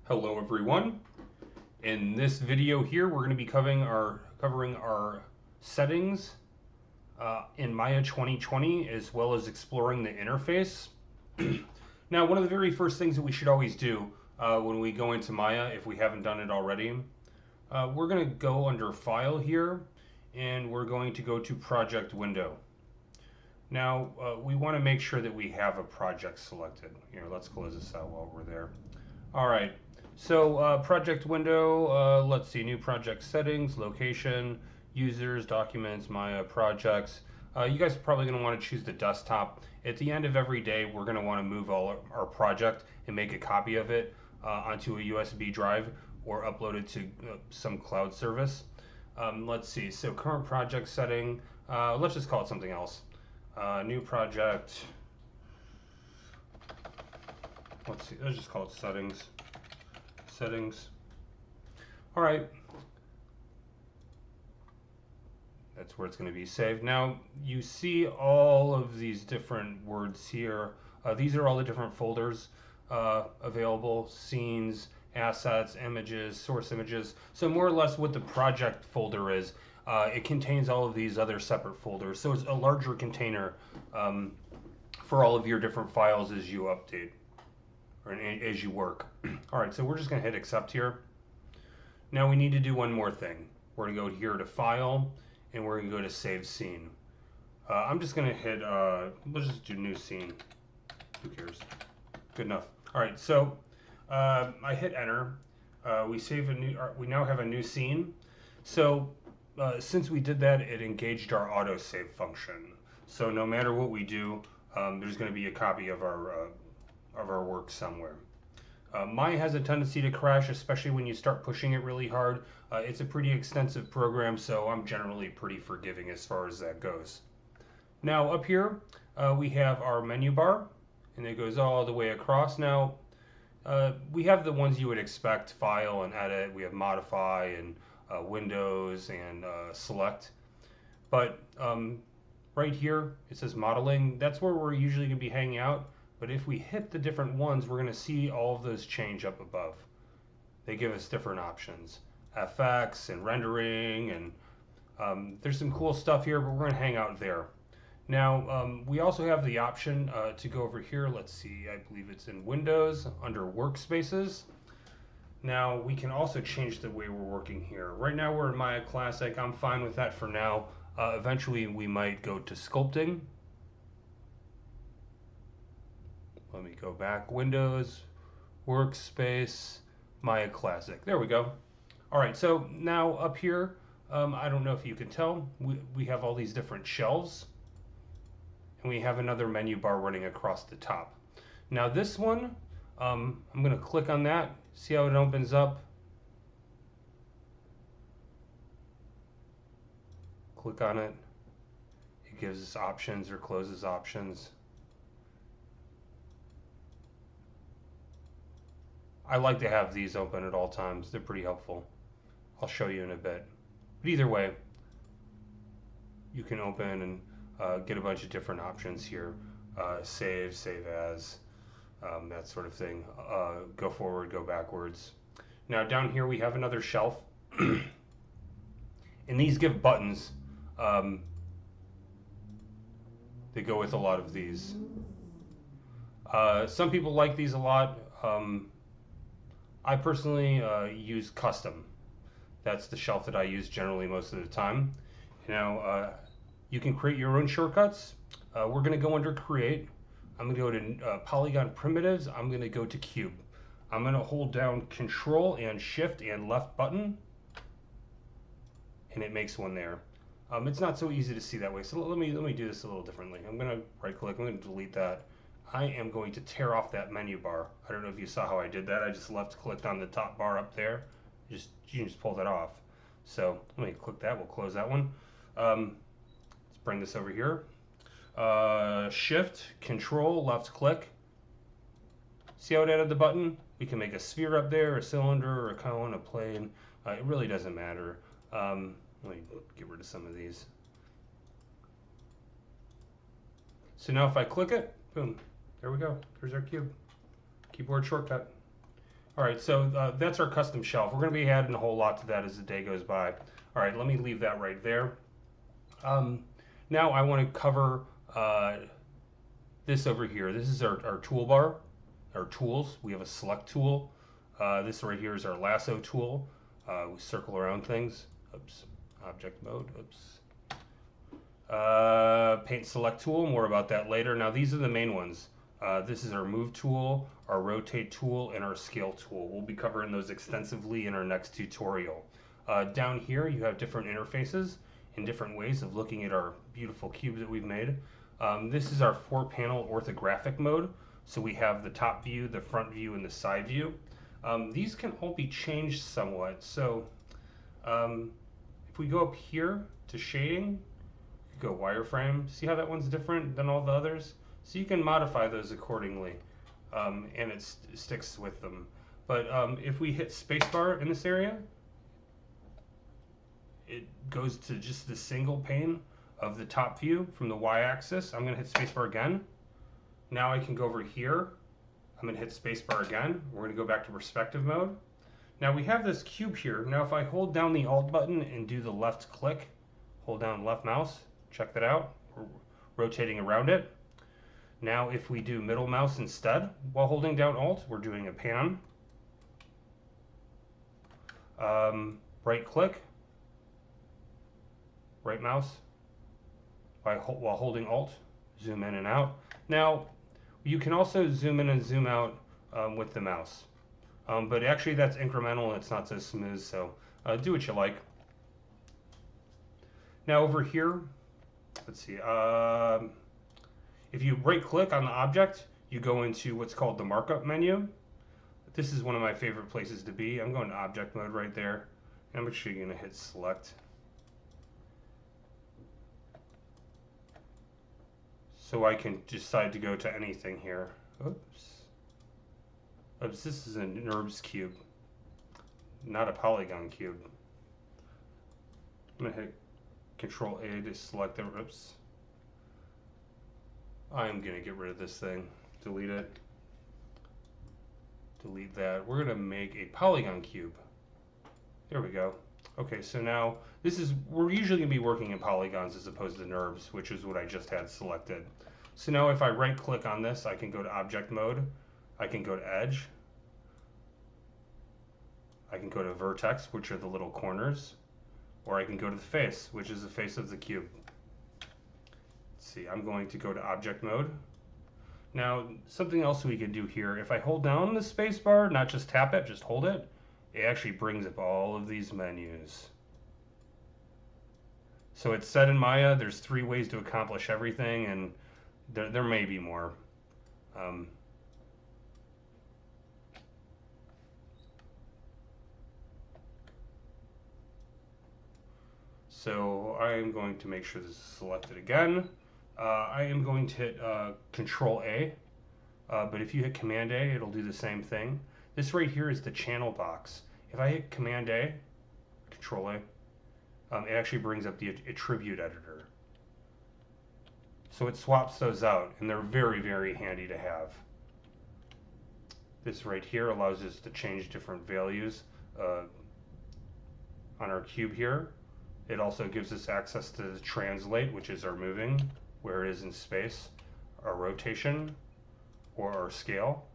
Hello everyone. In this video here, we're going to be covering our settings in Maya 2020, as well as exploring the interface. Now, one of the very first things that we should always do when we go into Maya, if we haven't done it already, we're going to go under File here, and we're going to go to Project Window. Now, we want to make sure that we have a project selected. Here, let's close this out while we're there. All right. So project window, let's see, new project settings, location, users, documents, Maya projects. You guys are probably going to want to choose the desktop. At the end of every day, we're going to want to move all our project and make a copy of it onto a USB drive or upload it to some cloud service. Let's see, so current project setting, let's just call it something else. New project, let's see, let's just call it settings. All right, that's where it's going to be saved. Now you see all of these different words here. These are all the different folders available: scenes, assets, images, source images. So more or less what the project folder is, it contains all of these other separate folders. So it's a larger container for all of your different files as you update or as you work. All right, so we're just going to hit accept here. Now we need to do one more thing. We're going to go here to File, and we're going to go to Save Scene. I'm just going to hit, let's just do New Scene. Who cares? Good enough. All right, so I hit Enter. We now have a new scene. So since we did that, it engaged our autosave function. So no matter what we do, there's going to be a copy of our work somewhere. Maya has a tendency to crash, especially when you start pushing it really hard. It's a pretty extensive program, so I'm generally pretty forgiving as far as that goes. Now up here, we have our menu bar, and it goes all the way across. Now, we have the ones you would expect: File and Edit. We have Modify and Windows and Select. But right here, it says Modeling. That's where we're usually going to be hanging out. But if we hit the different ones, we're going to see all of those change up above. They give us different options, FX and rendering, and there's some cool stuff here, but we're going to hang out there. Now, we also have the option to go over here. Let's see, I believe it's in Windows under Workspaces. Now, we can also change the way we're working here. Right now, we're in Maya Classic. I'm fine with that for now. Eventually, we might go to Sculpting. Let me go back. Windows, Workspace, Maya Classic. There we go. All right, so now up here, I don't know if you can tell, we have all these different shelves, and we have another menu bar running across the top. Now this one, I'm going to click on that, see how it opens up. Click on it. It gives us options or closes options. I like to have these open at all times. They're pretty helpful. I'll show you in a bit. But either way, you can open and get a bunch of different options here. Save as, that sort of thing. Go forward, go backwards. Now down here we have another shelf. And these give buttons that go with a lot of these. Some people like these a lot. I personally use custom. That's the shelf that I use generally most of the time. Now, you can create your own shortcuts. We're going to go under Create. I'm going to go to Polygon Primitives. I'm going to go to Cube. I'm going to hold down Control and Shift and left button, and it makes one there. It's not so easy to see that way, so let me do this a little differently. I'm going to right-click. I'm going to delete that. I am going to tear off that menu bar. I don't know if you saw how I did that. I just left-clicked on the top bar up there. You can just pull that off. So let me click that. We'll close that one. Let's bring this over here. Shift, Control, left click. See how it added the button? We can make a sphere up there, a cylinder, or a cone, a plane. It really doesn't matter. Let me get rid of some of these. So now if I click it, boom, there we go. There's our cube. Keyboard shortcut. All right, so that's our custom shelf. We're going to be adding a whole lot to that as the day goes by. All right, let me leave that right there. Now I want to cover this over here. This is our toolbar, our tools. We have a select tool. This right here is our lasso tool. We circle around things. Oops, object mode, oops. Paint select tool, more about that later. Now these are the main ones. This is our move tool, our rotate tool, and our scale tool. We'll be covering those extensively in our next tutorial. Down here you have different interfaces and different ways of looking at our beautiful cube that we've made. This is our 4-panel orthographic mode. So we have the top view, the front view, and the side view. These can all be changed somewhat. So if we go up here to shading, go wireframe. See how that one's different than all the others? So you can modify those accordingly, and it sticks with them. But if we hit spacebar in this area, it goes to just the single pane of the top view from the y-axis. I'm going to hit spacebar again. Now I can go over here. I'm going to hit spacebar again. We're going to go back to perspective mode. Now we have this cube here. Now if I hold down the Alt button and do the left click, hold down left mouse, check that out. We're rotating around it. Now if we do middle mouse instead, while holding down Alt, we're doing a pan. Right click, right mouse, while holding Alt, zoom in and out. Now you can also zoom in and zoom out with the mouse. But actually that's incremental and it's not so smooth, so do what you like. Now over here, let's see, if you right click on the object, you go into what's called the markup menu. This is one of my favorite places to be. I'm going to object mode right there. I'm actually going to hit select. So I can decide to go to anything here. Oops. Oops, this is a NURBS cube, not a polygon cube. I'm going to hit Control A to select the, oops. I'm going to get rid of this thing. Delete it. Delete that. We're going to make a polygon cube. There we go. Okay, so now we're usually going to be working in polygons as opposed to NURBS, which is what I just had selected. So now if I right click on this, I can go to object mode. I can go to edge. I can go to vertex, which are the little corners. Or I can go to the face, which is the face of the cube. Let's see, I'm going to go to object mode. Now, something else we can do here, if I hold down the space bar, not just tap it, just hold it, it actually brings up all of these menus. So it's set in Maya, there's 3 ways to accomplish everything, and there may be more. So I am going to make sure this is selected again. I am going to hit Control A, but if you hit Command A, it'll do the same thing. This right here is the channel box. If I hit Command A, Control A, it actually brings up the attribute editor. So it swaps those out, and they're very, very handy to have. This right here allows us to change different values on our cube here. It also gives us access to the translate, which is our moving, where it is in space, our rotation, or our scale.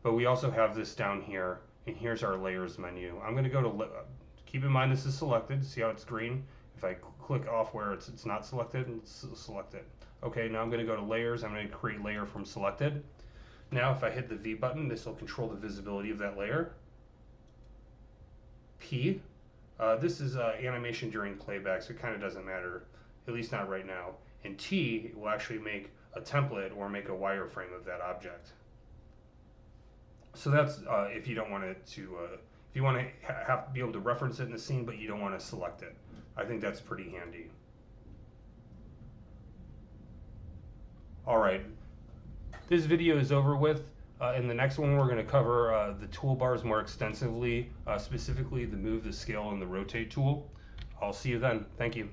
But we also have this down here, and here's our layers menu. I'm going to go to, keep in mind this is selected, see how it's green? If I click off where it's not selected, it's selected. Okay, now I'm going to go to layers, I'm going to create layer from selected. Now if I hit the V button, this will control the visibility of that layer. P, this is animation during playback, so it kind of doesn't matter, at least not right now. And T will actually make a template or make a wireframe of that object. So that's if you don't want it to, if you want to be able to reference it in the scene, but you don't want to select it. I think that's pretty handy. All right, this video is over with. In the next one, we're going to cover the toolbars more extensively, specifically the move, the scale, and the rotate tool. I'll see you then. Thank you.